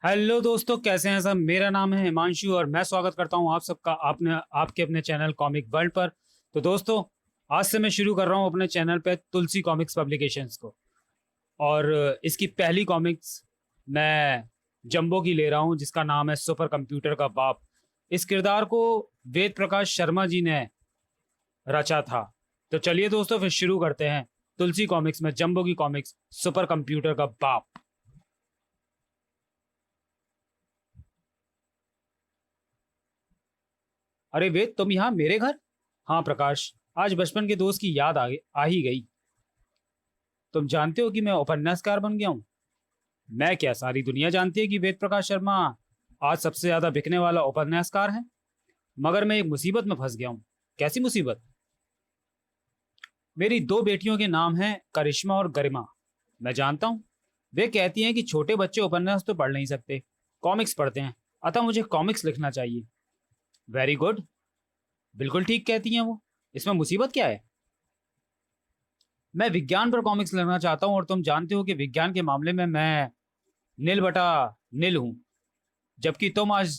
Hello दोस्तों, कैसे हैं सब। मेरा नाम है हिमांशु और मैं स्वागत करता हूं आप सबका आपके अपने चैनल कॉमिक वर्ल्ड पर। तो दोस्तों, आज से मैं शुरू कर रहा हूं अपने चैनल पे तुलसी कॉमिक्स पब्लिकेशंस को। और इसकी पहली कॉमिक्स मैं जंबो की ले रहा हूं, जिसका नाम है सुपर कंप्यूटर का बाप। इस किरदार को वेद प्रकाश शर्मा जी ने रचा था। तो चलिए दोस्तों, फिर शुरू करते हैं तुलसी कॉमिक्स में जंबो की कॉमिक्स सुपर कंप्यूटर का बाप। अरे वेद, तुम यहाँ मेरे घर? हाँ प्रकाश, आज बचपन के दोस्त की याद आ ही गई। तुम जानते हो कि मैं उपन्यासकार बन गया हूँ। मैं क्या, सारी दुनिया जानती है कि वेद प्रकाश शर्मा आज सबसे ज्यादा बिकने वाला उपन्यासकार है। मगर मैं एक मुसीबत में फंस गया हूँ। कैसी मुसीबत? मेरी दो बेटियों के नाम हैं करिश्मा और गरिमा। मैं जानता हूँ, वे कहती हैं कि छोटे बच्चे उपन्यास तो पढ़ नहीं सकते, कॉमिक्स पढ़ते हैं। अतः मुझे कॉमिक्स लिखना चाहिए। वेरी गुड, बिल्कुल ठीक कहती हैं वो। इसमें मुसीबत क्या है? मैं विज्ञान पर कॉमिक्स लिखना चाहता हूँ और तुम जानते हो कि विज्ञान के मामले में मैं नील बटा नील हूँ। जबकि तुम आज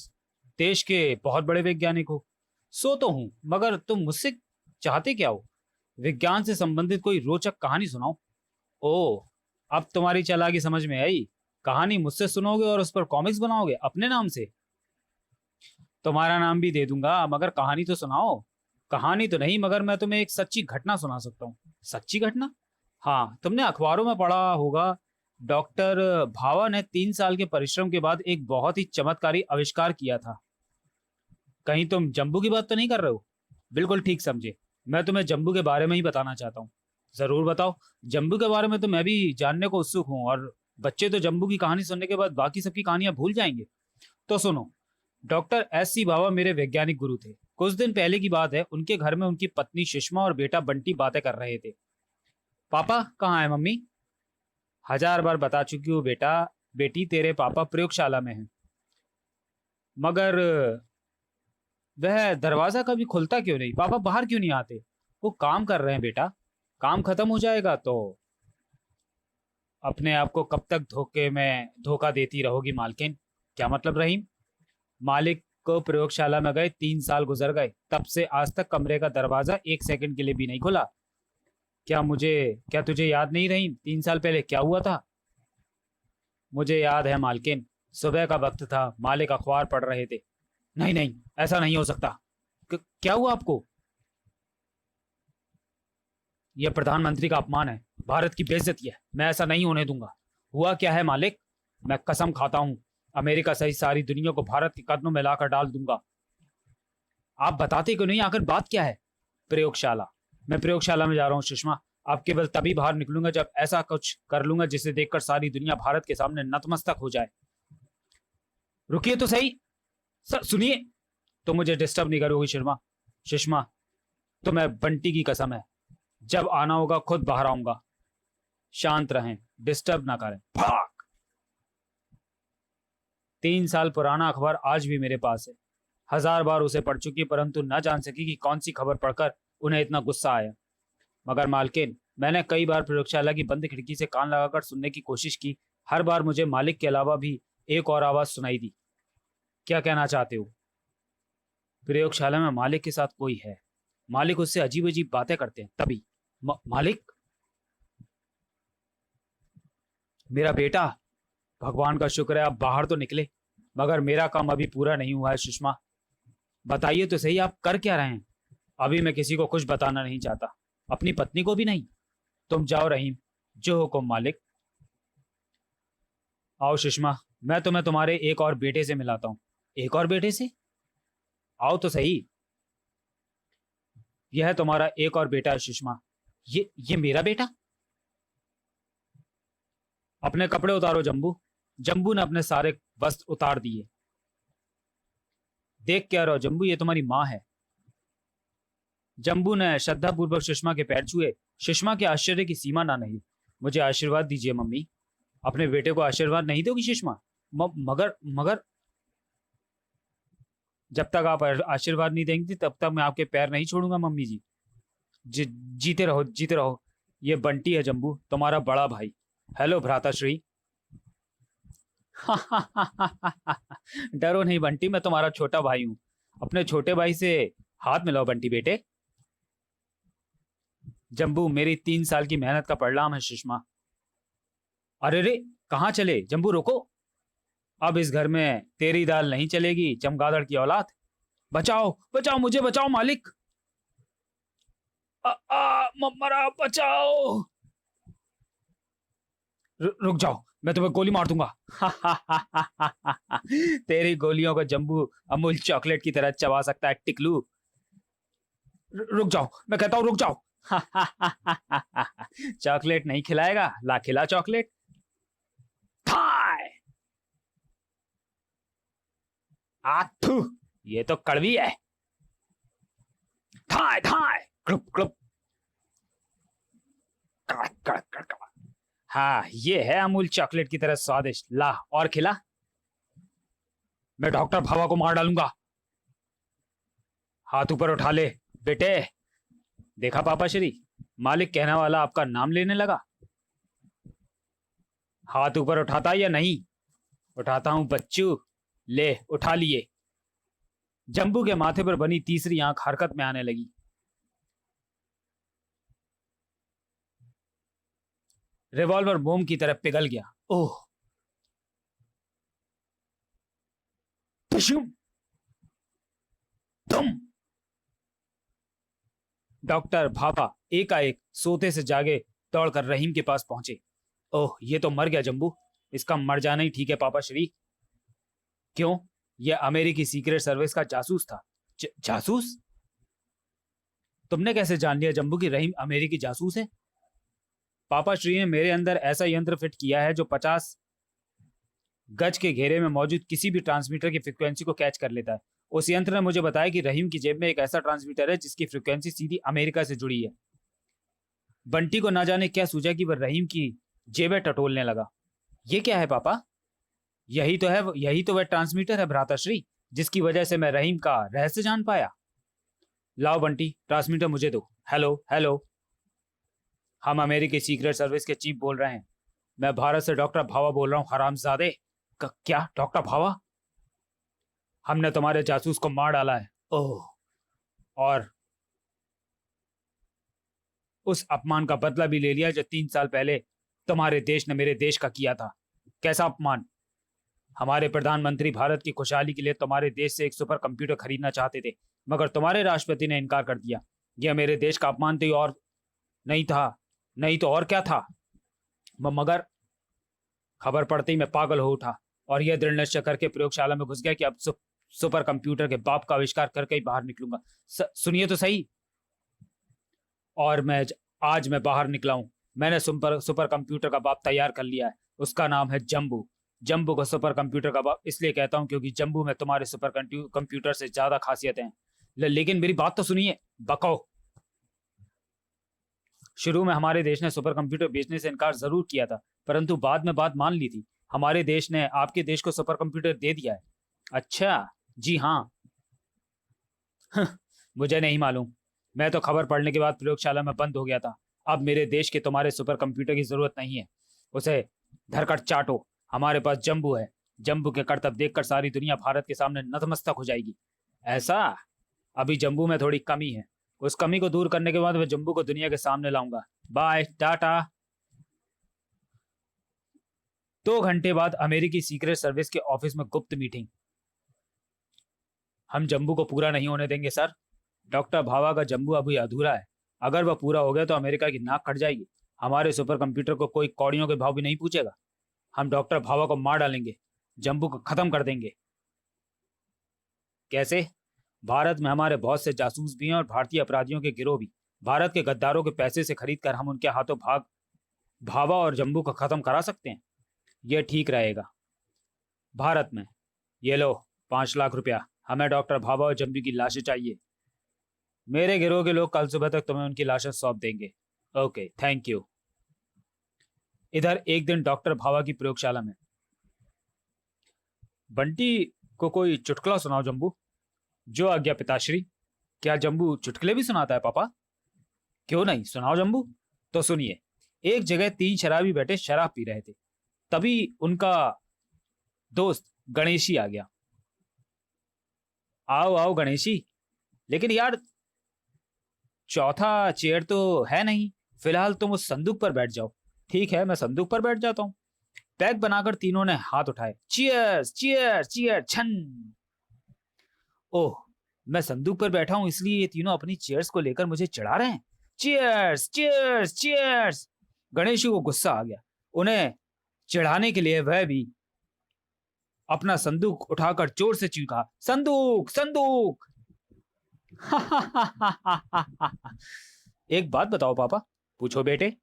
देश के बहुत बड़े वैज्ञानिक हो। सो तो हूँ, मगर तुम मुझसे चाहते क्या हो? विज्ञान से संबंधित कोई रोचक कहानी सुनाओ। ओ, अब तुम्हारी चालाकी समझ में आई। कहानी मुझसे सुनोगे और उस पर कॉमिक्स बनाओगे अपने नाम से। तुम्हारा नाम भी दे दूंगा, मगर कहानी तो सुनाओ। कहानी तो नहीं, मगर मैं तुम्हें एक सच्ची घटना सुना सकता हूँ। सच्ची घटना? हाँ, तुमने अखबारों में पढ़ा होगा। डॉक्टर भावा ने 3 साल के परिश्रम के बाद एक बहुत ही चमत्कारी आविष्कार किया था। कहीं तुम जम्बू की बात तो नहीं कर रहे हो? बिल्कुल ठीक समझे। मैं तुम्हें जम्बू के बारे में ही बताना चाहता हूँ। जरूर बताओ। जम्बू के बारे में तो मैं भी जानने को उत्सुक हूँ, और बच्चे तो जम्बू की कहानी सुनने के बाद बाकी सबकी कहानियां भूल जाएंगे। तो सुनो। डॉक्टर S C भावा मेरे वैज्ञानिक गुरु थे। कुछ दिन पहले की बात है, उनके घर में उनकी पत्नी सुषमा और बेटा बंटी बातें कर रहे थे। पापा कहाँ है मम्मी? 1000 बार बता चुकी हूँ बेटा। बेटी, तेरे पापा प्रयोगशाला में हैं। मगर वह दरवाजा कभी खुलता क्यों नहीं? पापा बाहर क्यों नहीं आते? वो काम कर रहे हैं बेटा। काम खत्म हो जाएगा तो अपने आप को कब तक धोखे में धोखा देती रहोगी मालकिन? क्या मतलब रहीम? मालिक को प्रयोगशाला में गए 3 साल गुजर गए, तब से आज तक कमरे का दरवाजा 1 सेकंड के लिए भी नहीं खुला। क्या तुझे याद नहीं रही 3 साल पहले क्या हुआ था? मुझे याद है मालकिन। सुबह का वक्त था, मालिक अखबार पढ़ रहे थे। नहीं नहीं, ऐसा नहीं हो सकता। क्या हुआ आपको? यह प्रधानमंत्री का अपमान है, भारत की बेइज्जती है। मैं ऐसा नहीं होने दूंगा। हुआ क्या है मालिक? मैं कसम खाता हूं, अमेरिका सहित सारी दुनिया को भारत के कदमों में लाकर डाल दूंगा। आप बताते क्यों नहीं, आखिर बात क्या है? प्रयोगशाला। मैं प्रयोगशाला में जा रहा हूँ सुषमा। आप केवल तभी बाहर निकलूंगा जब ऐसा कुछ कर लूंगा जिसे देखकर सारी दुनिया भारत के सामने नतमस्तक हो जाए। रुकिए तो सही। सर सुनिए। तो मुझे डिस्टर्ब नहीं करोगी शर्मा? सुषमा, तुम्हें बंटी की कसम है, जब आना होगा खुद बाहर आऊंगा। शांत रहें, डिस्टर्ब ना करें। भाग। 3 साल पुराना अखबार आज भी मेरे पास है। 1000 बार उसे पढ़ चुकी, परंतु न जान सकी कि कौन सी खबर पढ़कर उन्हें इतना गुस्सा आया। मगर मालकिन, मैंने कई बार प्रयोगशाला की बंद खिड़की से कान लगाकर सुनने की कोशिश की। हर बार मुझे मालिक के अलावा भी एक और आवाज सुनाई दी। क्या कहना चाहते हो? प्रयोगशाला में मालिक के साथ कोई है। मालिक उससे अजीब अजीब बातें करते हैं तभी। मालिक? मेरा बेटा? भगवान का शुक्र है आप बाहर तो निकले। मगर मेरा काम अभी पूरा नहीं हुआ है सुषमा। बताइए तो सही, आप कर क्या रहे हैं? अभी मैं किसी को कुछ बताना नहीं चाहता, अपनी पत्नी को भी नहीं। तुम जाओ रहीम। जो हुक्म मालिक। आओ सुषमा, मैं तुम्हें तुम्हारे एक और बेटे से मिलाता हूँ। एक और बेटे से? आओ तो सही। यह है तुम्हारा एक और बेटा है सुषमा। ये मेरा बेटा? अपने कपड़े उतारो जम्बू। जम्बू ने अपने सारे वस्त्र उतार दिए। देख क्या रहो जम्बू, ये तुम्हारी माँ है। जम्बू ने श्रद्धापूर्वक सुषमा के पैर छुए। सुषमा के आश्चर्य की सीमा ना नहीं। मुझे आशीर्वाद दीजिए मम्मी। अपने बेटे को आशीर्वाद नहीं दोगी सुषमा? मगर मगर जब तक आप आशीर्वाद नहीं देंगी तब तक मैं आपके पैर नहीं छोड़ूंगा मम्मी जी। जीते रहो, जीते रहो। ये बंटी है जम्बू, तुम्हारा बड़ा भाई। हेलो भ्राताश्री। डरो नहीं बंटी, मैं तुम्हारा छोटा भाई हूँ। अपने छोटे भाई से हाथ मिलाओ बंटी बेटे। जंबू मेरी 3 साल की मेहनत का परिणाम है सुषमा। अरे रे, कहाँ चले जंबू, रुको। अब इस घर में तेरी दाल नहीं चलेगी, चमगादड़ की औलाद। बचाओ बचाओ, मुझे बचाओ मालिक। मरा, बचाओ। रुक जाओ, मैं तुम्हें गोली मार दूंगा। तेरी गोलियों को जंबू अमूल चॉकलेट की तरह चबा सकता है टिकलू। रुक जाओ, मैं कहता हूं रुक जाओ। चॉकलेट नहीं खिलाएगा, ला खिला चॉकलेट। थाय। आथू, ये तो कड़वी है। थाय थाय, क्लुप क्लुप। कड़क कड़क कड़क। हाँ, ये है अमूल चॉकलेट की तरह स्वादिष्ट, ला और खिला। मैं डॉक्टर भावा को मार डालूंगा। हाथ ऊपर उठा ले बेटे। देखा पापा श्री, मालिक कहने वाला आपका नाम लेने लगा। हाथ ऊपर उठाता या नहीं? उठाता हूं बच्चू, ले उठा लिए। जंबू के माथे पर बनी तीसरी आंख हरकत में आने लगी। रिवॉल्वर मोम की तरह पिघल गया। ओह, तुम। डॉक्टर भाभा एकाएक सोते से जागे दौड़कर रहीम के पास पहुंचे। ओह, ये तो मर गया जंबू। इसका मर जाना ही ठीक है पापा श्री। क्यों? यह अमेरिकी सीक्रेट सर्विस का जासूस था। जासूस? तुमने कैसे जान लिया जंबू की रहीम अमेरिकी जासूस है? पापा श्री ने मेरे अंदर ऐसा यंत्र फिट किया है जो 50 गज के घेरे में मौजूद किसी भी ट्रांसमीटर की फ्रीक्वेंसी को कैच कर लेता है। उस यंत्र ने मुझे बताया कि रहीम की जेब में एक ऐसा ट्रांसमीटर है जिसकी फ्रीक्वेंसी सीधी अमेरिका से जुड़ी है। बंटी को ना जाने क्या सूझा कि वह रहीम की जेबें टटोलने लगा। ये क्या है पापा? यही तो है, यही तो वह ट्रांसमीटर है भ्राताश्री, जिसकी वजह से मैं रहीम का रहस्य जान पाया। लाओ बंटी, ट्रांसमीटर मुझे दो। हेलो हेलो, हम अमेरिकी सीक्रेट सर्विस के चीफ बोल रहे हैं। मैं भारत से डॉक्टर भावा बोल रहा हूँ हरामजादे। क्या डॉक्टर भावा? हमने तुम्हारे जासूस को मार डाला है। ओह, और उस अपमान का बदला भी ले लिया जो 3 साल पहले तुम्हारे देश ने मेरे देश का किया था। कैसा अपमान? हमारे प्रधानमंत्री भारत की खुशहाली के लिए तुम्हारे देश से एक सुपर कंप्यूटर खरीदना चाहते थे, मगर तुम्हारे राष्ट्रपति ने इनकार कर दिया। यह मेरे देश का अपमान तो और नहीं था, नहीं तो और क्या था? मगर खबर पड़ते ही मैं पागल हो उठा और यह दृढ़ निश्चय करके प्रयोगशाला में घुस गया कि अब सुपर कंप्यूटर के बाप का आविष्कार करके ही बाहर निकलूंगा। सुनिए तो सही। और आज मैं बाहर निकला हूं। मैंने सुपर कंप्यूटर का बाप तैयार कर लिया है। उसका नाम है जंबू। जंबू को सुपर कंप्यूटर का बाप इसलिए कहता हूं क्योंकि जंबू में तुम्हारे सुपर कंप्यूटर से ज्यादा खासियत है। लेकिन मेरी बात तो सुनिए बको। शुरू में हमारे देश ने सुपर कंप्यूटर बेचने से इनकार जरूर किया था, परंतु बाद में बात मान ली थी। हमारे देश ने आपके देश को सुपर कंप्यूटर दे दिया है। अच्छा, जी हाँ। मुझे नहीं मालूम। मैं तो खबर पढ़ने के बाद प्रयोगशाला में बंद हो गया था। अब मेरे देश के तुम्हारे सुपर कंप्यूटर की जरूरत नहीं है। उसे धरकर चाटो। हमारे पास जंबू है। जंबू के करतब देखकर सारी दुनिया भारत के सामने नतमस्तक हो जाएगी। ऐसा? अभी जंबू में थोड़ी कमी है। उस कमी को दूर करने के बाद मैं जंबू को दुनिया के सामने लाऊंगा। बाय टाटा। 2 घंटे बाद अमेरिकी सीक्रेट सर्विस के ऑफिस में गुप्त मीटिंग। हम जंबू को पूरा नहीं होने देंगे सर। डॉक्टर भावा का जंबू अभी अधूरा है। अगर वह पूरा हो गया तो अमेरिका की नाक कट जाएगी। हमारे सुपर कंप्यूटर को कोई कौड़ियों के भाव भी नहीं पूछेगा। हम डॉक्टर भावा को मार डालेंगे, जंबू को खत्म कर देंगे। कैसे? भारत में हमारे बहुत से जासूस भी हैं और भारतीय अपराधियों के गिरोह भी। भारत के गद्दारों के पैसे से खरीद कर हम उनके हाथों भावा और जंबू को खत्म करा सकते हैं। यह ठीक रहेगा। भारत में ये लो 5 लाख रुपया। हमें डॉक्टर भावा और जंबू की लाशें चाहिए। मेरे गिरोह के लोग कल सुबह तक तुम्हें उनकी लाशें सौंप देंगे। Okay, thank you. इधर एक दिन डॉक्टर भावा की प्रयोगशाला में। बंटी को कोई चुटकुला सुनाओ जंबू। जो आज्ञा पिताश्री। क्या जंबू चुटकुले भी सुनाता है पापा? क्यों नहीं, सुनाओ जंबू। तो सुनिए। एक जगह 3 शराबी बैठे शराब पी रहे थे। तभी उनका दोस्त गणेशी आ गया। आओ आओ गणेशी, लेकिन यार चौथा चेयर तो है नहीं। फिलहाल तुम उस संदूक पर बैठ जाओ। ठीक है, मैं संदूक पर बैठ जाता हूँ। पैक बनाकर तीनों ने हाथ उठाए। चीयर्स चीयर्स चीयर छन। ओह, मैं संदूक पर बैठा हूं इसलिए ये तीनों अपनी चेयर्स को लेकर मुझे चिढ़ा रहे हैं। Cheers cheers cheers. गणेश को गुस्सा आ गया। उन्हें चिढ़ाने के लिए वह भी अपना संदूक उठाकर जोर से चीखा, संदूक संदूक। एक बात बताओ पापा। पूछो बेटे।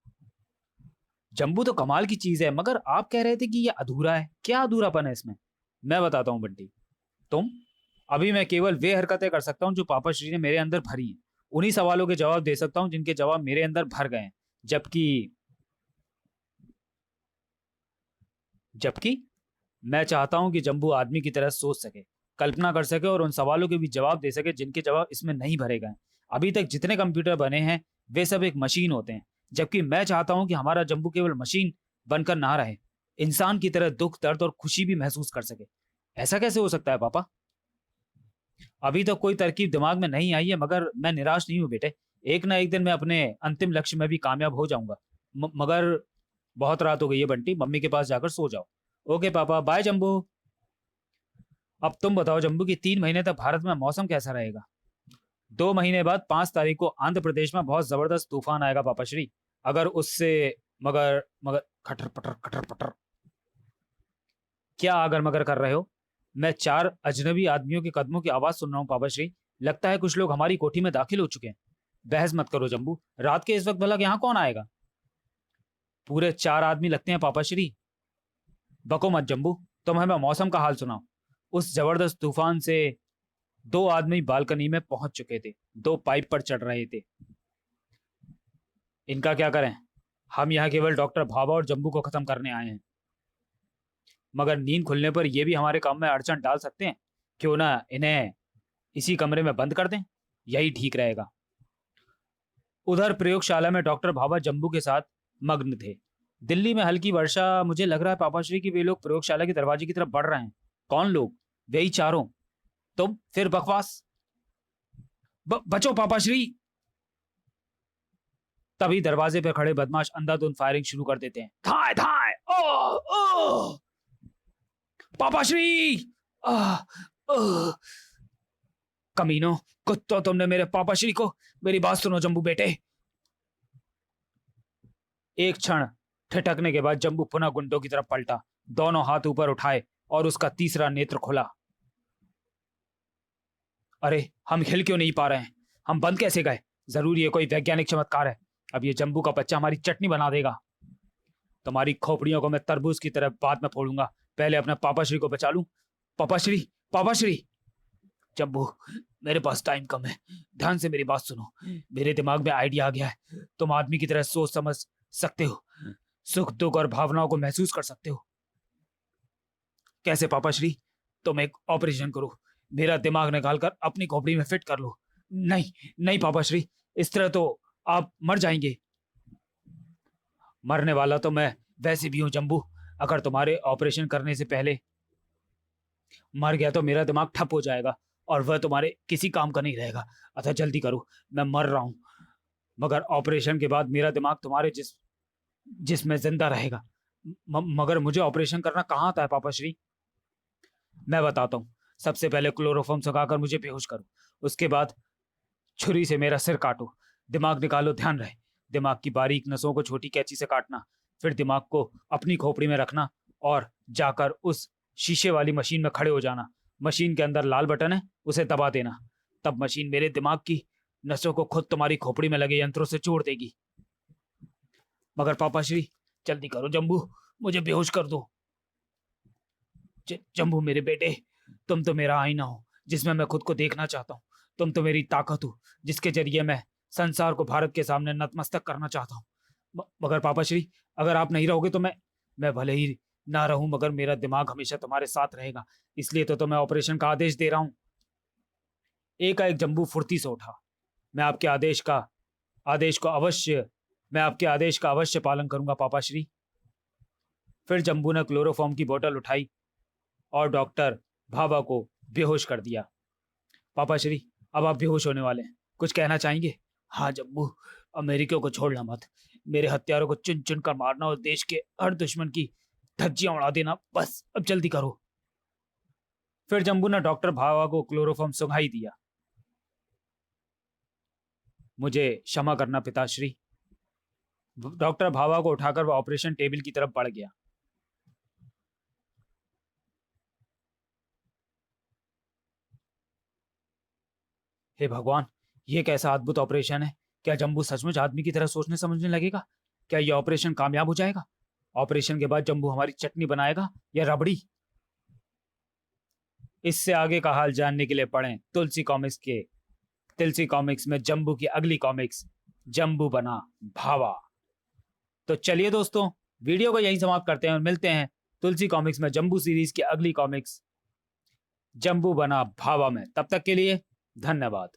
जंबू तो कमाल की चीज है, मगर आप कह रहे थे कि ये अधूरा है। क्या अधूरापन है इसमें? मैं बताता हूं बंटी। तुम अभी मैं केवल वे हरकतें कर सकता हूं जो पापा श्री ने मेरे अंदर भरी है। उन्हीं सवालों के जवाब दे सकता हूं जिनके जवाब मेरे अंदर भर गए हैं। जबकि जबकि मैं चाहता हूं कि जंबू आदमी की तरह सोच सके, कल्पना कर सके और उन सवालों के भी जवाब दे सके जिनके जवाब इसमें नहीं भरे गए। अभी तक जितने कंप्यूटर बने हैं वे सब एक मशीन होते हैं, जबकि मैं चाहता हूं कि हमारा जंबू केवल मशीन बनकर ना रहे, इंसान की तरह दुख दर्द और खुशी भी महसूस कर सके। ऐसा कैसे हो सकता है पापा? अभी तक कोई तरकीब दिमाग में नहीं आई है, मगर मैं निराश नहीं हूं बेटे। एक ना एक दिन मैं अपने अंतिम लक्ष्य में भी कामयाब हो जाऊंगा। मगर बहुत रात हो गई है बंटी, मम्मी के पास जाकर सो जाओ। ओके पापा, बाय जंबू। अब तुम बताओ जंबू की 3 महीने तक भारत में मौसम कैसा रहेगा? 2 महीने बाद 5 तारीख को आंध्र प्रदेश में बहुत जबरदस्त तूफान आएगा पापा श्री। अगर उससे मगर मगर खटर पटर खटर पटर। क्या अगर मगर कर रहे हो? मैं 4 अजनबी आदमियों के कदमों की आवाज सुन रहा हूँ पापा श्री। लगता है कुछ लोग हमारी कोठी में दाखिल हो चुके हैं। बहस मत करो जंबू, रात के इस वक्त भला यहाँ कौन आएगा? पूरे 4 आदमी लगते हैं पापा श्री। बको मत जंबू, तुम हमें मौसम का हाल सुनाओ। उस जबरदस्त तूफान से 2 आदमी बालकनी में पहुंच चुके थे, 2 पाइप पर चढ़ रहे थे। इनका क्या करें? हम यहाँ केवल डॉक्टर भाभा और जंबू को खत्म करने आए हैं। मगर नींद खुलने पर यह भी हमारे काम में अड़चन डाल सकते हैं। क्यों ना इन्हें इसी कमरे में बंद कर दें, यही ठीक रहेगा। उधर प्रयोगशाला में डॉक्टर भाभा जंबू के साथ मग्न थे। दिल्ली में हल्की वर्षा। मुझे लग रहा है पापा श्री कि वे लोग प्रयोगशाला के दरवाजे की तरफ बढ़ रहे हैं। कौन लोग? वे ही चारों। तुम फिर बकवास। बचो पापा श्री। तभी दरवाजे पर खड़े बदमाश अंधाधुंध फायरिंग शुरू कर देते हैं। धाए धाए, ओ ओ पापा श्री। कमीनो, कुत्तो, तुमने मेरे पापा श्री को। मेरी बात सुनो जंबू बेटे। एक क्षण ठिठकने के बाद जंबू पुनः गुंडों की तरफ पलटा, दोनों हाथ ऊपर उठाए और उसका तीसरा नेत्र खुला। अरे, हम हिल क्यों नहीं पा रहे हैं? हम बंद कैसे गए? जरूर ये कोई वैज्ञानिक चमत्कार है। अब ये जंबू का बच्चा हमारी चटनी बना देगा। तुम्हारी खोपड़ियों को मैं तरबूज की तरह बाद में फोड़ूंगा। पहले अपने पापा श्री को बचा लूं। पापा श्री, पापा श्री। जंबू, मेरे पास टाइम कम है, ध्यान से मेरी बात सुनो। मेरे दिमाग में आइडिया आ गया है। तुम आदमी की तरह सोच समझ सकते हो, सुख दुख और भावनाओं को महसूस कर सकते हो। कैसे पापा श्री? तुम एक ऑपरेशन करो, मेरा दिमाग निकालकर अपनी खोपड़ी में फिट कर लो। नहीं नहीं पापा श्री, इस तरह तो आप मर जाएंगे। मरने वाला तो मैं वैसे भी हूं जंबू। अगर तुम्हारे ऑपरेशन करने से पहले मर गया तो मेरा दिमाग ठप हो जाएगा और वह तुम्हारे किसी काम का नहीं रहेगा। अतः जल्दी करो, मैं मर रहा हूं। मगर ऑपरेशन के बाद मेरा दिमाग तुम्हारे जिसमें जिंदा रहेगा। मगर मुझे ऑपरेशन करना कहाँ आता है पापा श्री? मैं बताता हूँ। सबसे पहले क्लोरोफॉर्म सुखाकर मुझे बेहोश करो। उसके बाद छुरी से मेरा सिर काटो। दिमाग निकालो, ध्यान रहे। दिमाग की बारीक नसों को छोटी कैंची से काटना। फिर दिमाग को अपनी खोपड़ी में रखना और जाकर उस शीशे वाली मशीन में खड़े हो जाना। मशीन के अंदर लाल बटन है, उसे दबा देना। तब मशीन मेरे दिमाग की नसों को खुद तुम्हारी खोपड़ी में लगे यंत्रों से जोड़ देगी। मगर पापा श्री, जल्दी करो जंबू, मुझे बेहोश कर दो। जंबू मेरे बेटे, तुम तो मेरा आईना हो जिसमें मैं खुद को देखना चाहता हूँ। तुम तो मेरी ताकत हो जिसके जरिए मैं संसार को भारत के सामने नतमस्तक करना चाहता हूँ। मगर पापा श्री, अगर आप नहीं रहोगे तो मैं भले ही ना रहूं, मगर मेरा दिमाग हमेशा तुम्हारे साथ रहेगा। इसलिए तो मैं ऑपरेशन का आदेश दे रहा हूं। एकाएक जंबू फुर्ती से उठा। मैं आपके आदेश का अवश्य पालन करूंगा पापा श्री। फिर जंबू ने क्लोरोफॉर्म की बोतल उठाई और डॉक्टर भावा को बेहोश कर दिया। पापा श्री, अब आप बेहोश होने वाले हैं, कुछ कहना चाहेंगे? हाँ जम्बू, अमेरिका को छोड़ना मत, मेरे हथियारों को चुन चुन कर मारना और देश के हर दुश्मन की धज्जियां उड़ा देना, बस अब जल्दी करो। फिर जम्बू ने डॉक्टर भावा को क्लोरोफॉर्म सुंघाई दिया। मुझे क्षमा करना पिताश्री। डॉक्टर भावा को उठाकर वह ऑपरेशन टेबल की तरफ बढ़ गया। हे भगवान, यह कैसा अद्भुत ऑपरेशन है। क्या जम्बू सचमुच आदमी की तरह सोचने समझने लगेगा? क्या यह ऑपरेशन कामयाब हो जाएगा? ऑपरेशन के बाद जम्बू हमारी चटनी बनाएगा या रबड़ी? इससे आगे का हाल जानने के लिए पढ़ें तुलसी कॉमिक्स में जम्बू की अगली कॉमिक्स, जम्बू बना भावा। तो चलिए दोस्तों, वीडियो को यहीं समाप्त करते हैं और मिलते हैं तुलसी कॉमिक्स में जम्बू सीरीज की अगली कॉमिक्स, जम्बू बना भावा में। तब तक के लिए धन्यवाद।